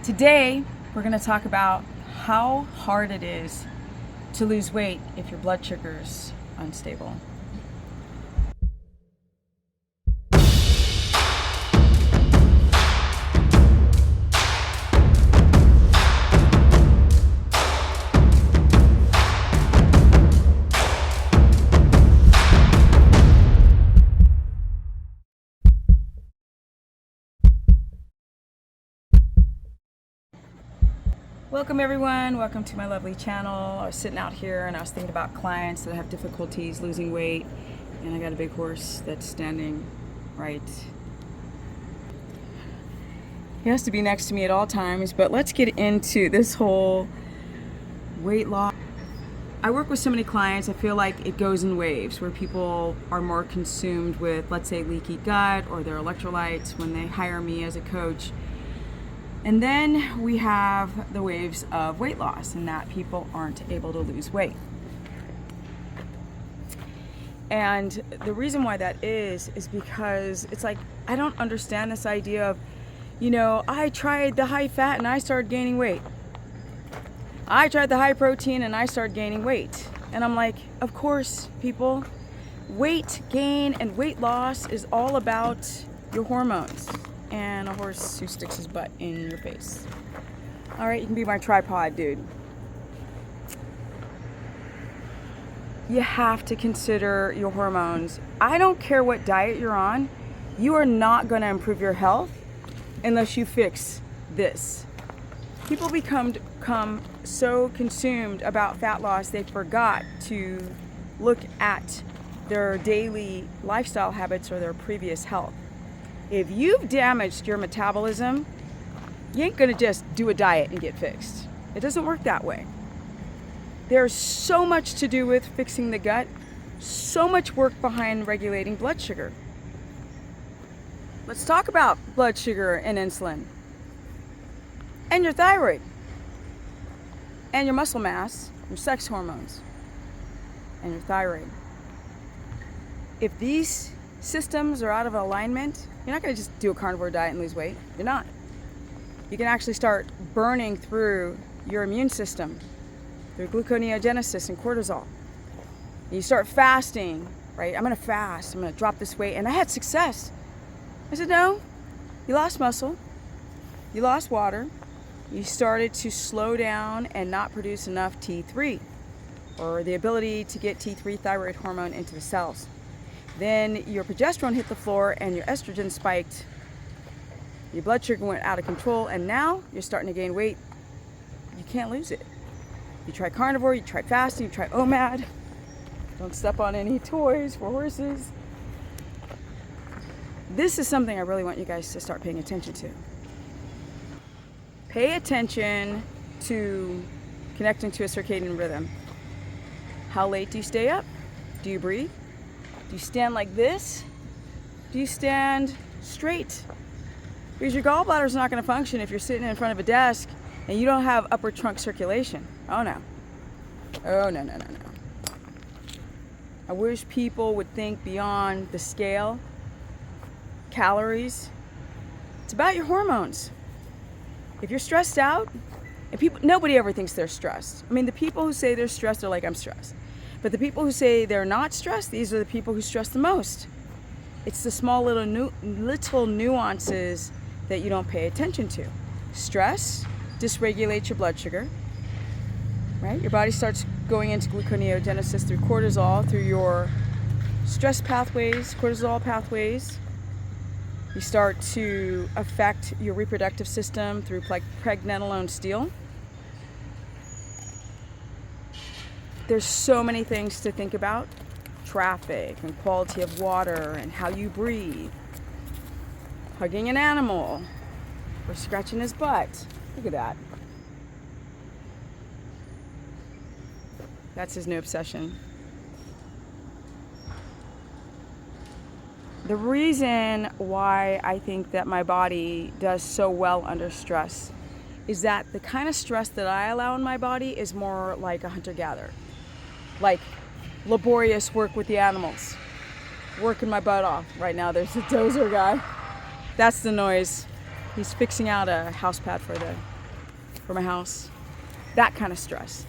Today, we're going to talk about how hard it is to lose weight if your blood sugar's unstable. Welcome everyone, welcome to my lovely channel. I was sitting out here and I was thinking about clients that have difficulties losing weight, and I got a big horse that's standing right. He has to be next to me at all times, but let's get into this whole weight loss. I work with so many clients, I feel like it goes in waves where people are more consumed with, let's say, leaky gut or their electrolytes when they hire me as a coach. And then we have the waves of weight loss, and that people aren't able to lose weight. And the reason why that is because it's like, I don't understand this idea of, I tried the high fat and I started gaining weight. I tried the high protein and I started gaining weight. And I'm like, of course, people, weight gain and weight loss is all about your hormones. And a horse who sticks his butt in your face. All right, you can be my tripod, dude. You have to consider your hormones. I don't care what diet you're on. You are not going to improve your health unless you fix this. People become so consumed about fat loss, they forgot to look at their daily lifestyle habits or their previous health. If you've damaged your metabolism, you ain't gonna just do a diet and get fixed. It doesn't work that way. There's so much to do with fixing the gut, so much work behind regulating blood sugar. Let's talk about blood sugar and insulin, and your thyroid, and your muscle mass, your sex hormones, and your thyroid. If these systems are out of alignment, you're not going to just do a carnivore diet and lose weight. You're not. You can actually start burning through your immune system through gluconeogenesis and cortisol. And you start fasting, right? I'm going to fast. I'm going to drop this weight. And I had success. I said, no, you lost muscle. You lost water. You started to slow down and not produce enough T3, or the ability to get T3 thyroid hormone into the cells. Then your progesterone hit the floor and your estrogen spiked. Your blood sugar went out of control, and now you're starting to gain weight. You can't lose it. You try carnivore, you try fasting, you try OMAD. Don't step on any toys for horses. This is something I really want you guys to start paying attention to. Pay attention to connecting to a circadian rhythm. How late do you stay up? Do you breathe? Do you stand like this? Do you stand straight? Because your gallbladder's not going to function if you're sitting in front of a desk and you don't have upper trunk circulation. Oh no. Oh no. I wish people would think beyond the scale, calories. It's about your hormones. If you're stressed out, and nobody ever thinks they're stressed. I mean, the people who say they're stressed are like, I'm stressed. But the people who say they're not stressed, these are the people who stress the most. It's the small little nuances that you don't pay attention to. Stress dysregulates your blood sugar, right? Your body starts going into gluconeogenesis through cortisol, through your stress pathways, cortisol pathways. You start to affect your reproductive system through pregnenolone steal. There's so many things to think about. Traffic and quality of water and how you breathe. Hugging an animal or scratching his butt. Look at that. That's his new obsession. The reason why I think that my body does so well under stress is that the kind of stress that I allow in my body is more like a hunter-gatherer. Like laborious work with the animals. Working my butt off. Right now there's a dozer guy. That's the noise. He's fixing out a house pad for my house. That kind of stress.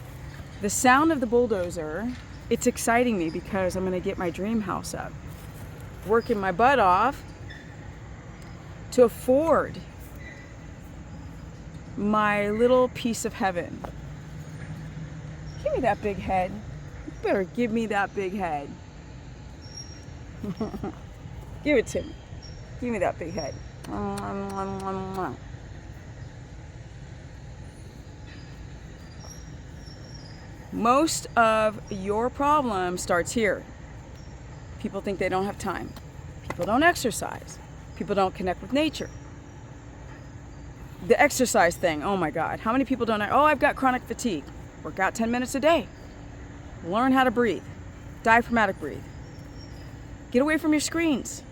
The sound of the bulldozer, it's exciting me because I'm going to get my dream house up. Working my butt off to afford my little piece of heaven. Give me that big head. You better give me that big head. Give it to me. Give me that big head. Most of your problem starts here. People think they don't have time. People don't exercise. People don't connect with nature. The exercise thing, oh my God. How many people don't know? Oh, I've got chronic fatigue. Work out 10 minutes a day. Learn how to breathe. Diaphragmatic breathe. Get away from your screens.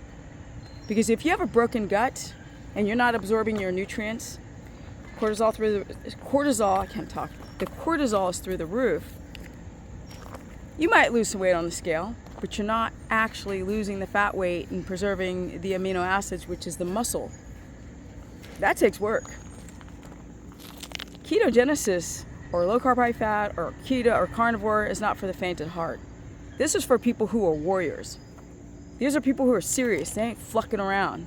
Because if you have a broken gut and you're not absorbing your nutrients, the cortisol is through the roof. You might lose some weight on the scale, but you're not actually losing the fat weight and preserving the amino acids, which is the muscle. That takes work. Ketogenesis or low carb high fat or keto or carnivore is not for the faint at heart. This is for people who are warriors. These are people who are serious. They ain't flucking around.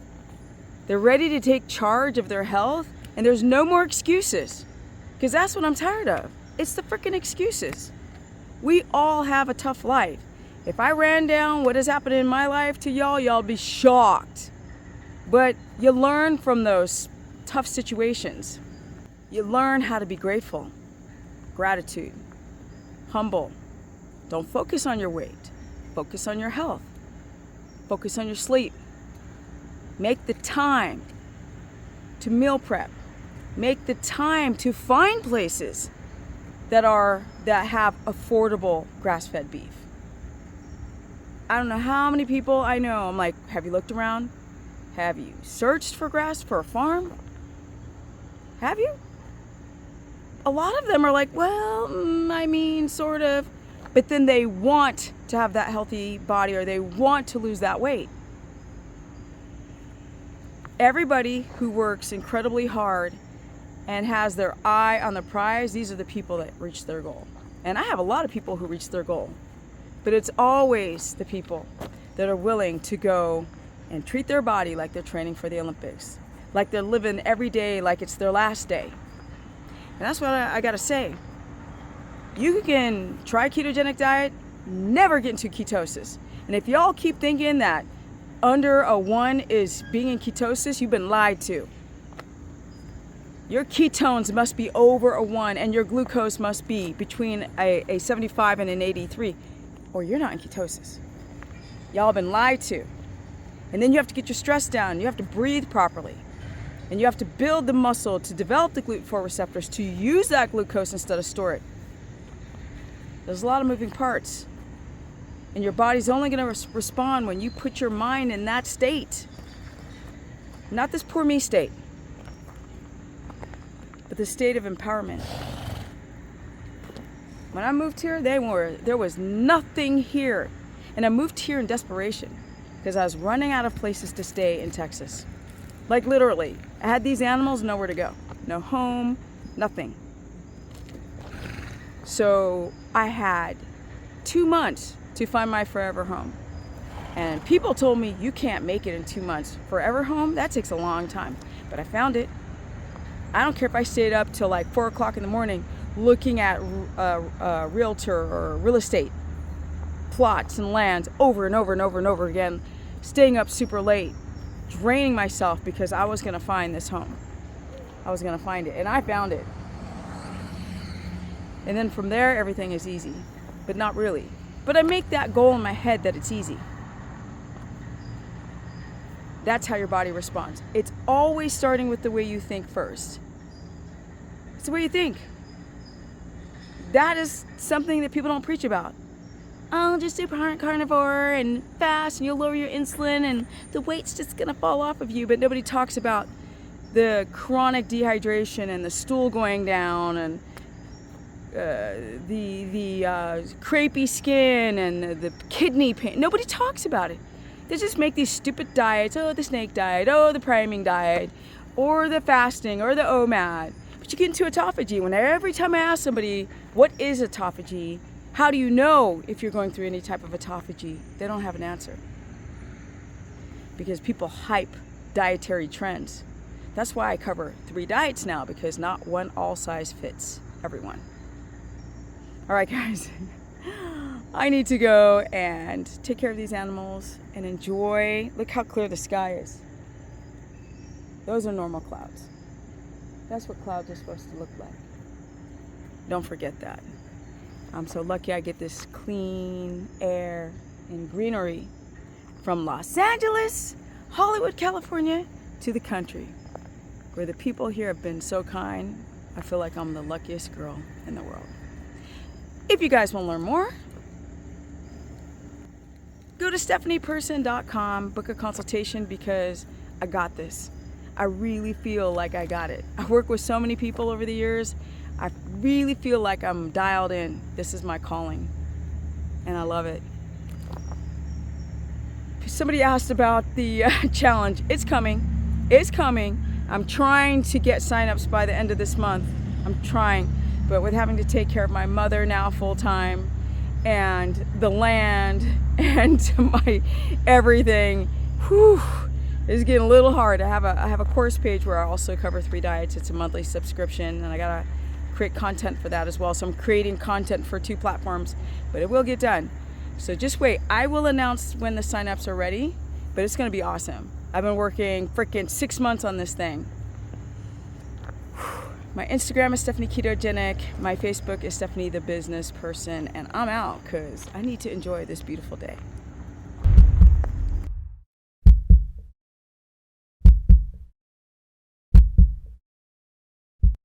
They're ready to take charge of their health, and there's no more excuses. Because that's what I'm tired of. It's the freaking excuses. We all have a tough life. If I ran down what has happened in my life to y'all, y'all'd be shocked. But you learn from those tough situations. You learn how to be grateful, gratitude, humble. Don't focus on your weight. Focus on your health. Focus on your sleep. Make the time to meal prep. Make the time to find places that have affordable grass-fed beef. I don't know how many people I know. I'm like, have you looked around? Have you searched for a farm? Have you? A lot of them are like, well, I mean, sort of. But then they want to have that healthy body or they want to lose that weight. Everybody who works incredibly hard and has their eye on the prize, these are the people that reach their goal. And I have a lot of people who reach their goal. But it's always the people that are willing to go and treat their body like they're training for the Olympics. Like they're living every day like it's their last day. And that's what I gotta say. You can try a ketogenic diet, never get into ketosis. And if y'all keep thinking that under a 1 is being in ketosis, you've been lied to. Your ketones must be over a 1 and your glucose must be between a 75 and an 83, or you're not in ketosis. Y'all have been lied to. And then you have to get your stress down. You have to breathe properly. And you have to build the muscle to develop the GLUT4 receptors to use that glucose instead of store it. There's a lot of moving parts. And your body's only going to respond when you put your mind in that state. Not this poor me state, but the state of empowerment. When I moved here, there was nothing here. And I moved here in desperation because I was running out of places to stay in Texas. Like literally, I had these animals, nowhere to go. No home, nothing. So I had 2 months to find my forever home. And people told me, you can't make it in 2 months. Forever home, that takes a long time. But I found it. I don't care if I stayed up till like 4 o'clock in the morning looking at realtor or real estate plots and lands over and over and over and over again, staying up super late, draining myself because I was gonna find this home. I was gonna find it, and I found it. And then from there, everything is easy, but not really. But I make that goal in my head that it's easy. That's how your body responds. It's always starting with the way you think first. It's the way you think. That is something that people don't preach about. Oh, just do carnivore and fast and you'll lower your insulin and the weight's just gonna fall off of you. But nobody talks about the chronic dehydration and the stool going down and the crepey skin and the kidney pain. Nobody talks about it. They just make these stupid diets. Oh, the snake diet. Oh, the priming diet. or the fasting or the OMAD. But you get into autophagy. When every time I ask somebody, what is autophagy? How do you know if you're going through any type of autophagy? They don't have an answer. Because people hype dietary trends. That's why I cover 3 diets now, because not one all size fits everyone. All right, guys. I need to go and take care of these animals and enjoy. Look how clear the sky is. Those are normal clouds. That's what clouds are supposed to look like. Don't forget that. I'm so lucky I get this clean air and greenery from Los Angeles, Hollywood, California, to the country, where the people here have been so kind. I feel like I'm the luckiest girl in the world. If you guys want to learn more, go to stephanieperson.com, book a consultation, because I got this. I really feel like I got it. I work with so many people over the years. I really feel like I'm dialed in. This is my calling, and I love it. Somebody asked about the challenge. It's coming. It's coming. I'm trying to get signups by the end of this month. I'm trying, but with having to take care of my mother now full time, and the land, and my everything, whew, it's getting a little hard. I have a course page where I also cover 3 diets. It's a monthly subscription, and I gotta create content for that as well. So I'm creating content for 2 platforms, but it will get done. So just wait. I will announce when the signups are ready, but it's gonna be awesome. I've been working freaking 6 months on this thing. My Instagram is Stephanie Ketogenic. My Facebook is Stephanie the Business Person, and I'm out because I need to enjoy this beautiful day.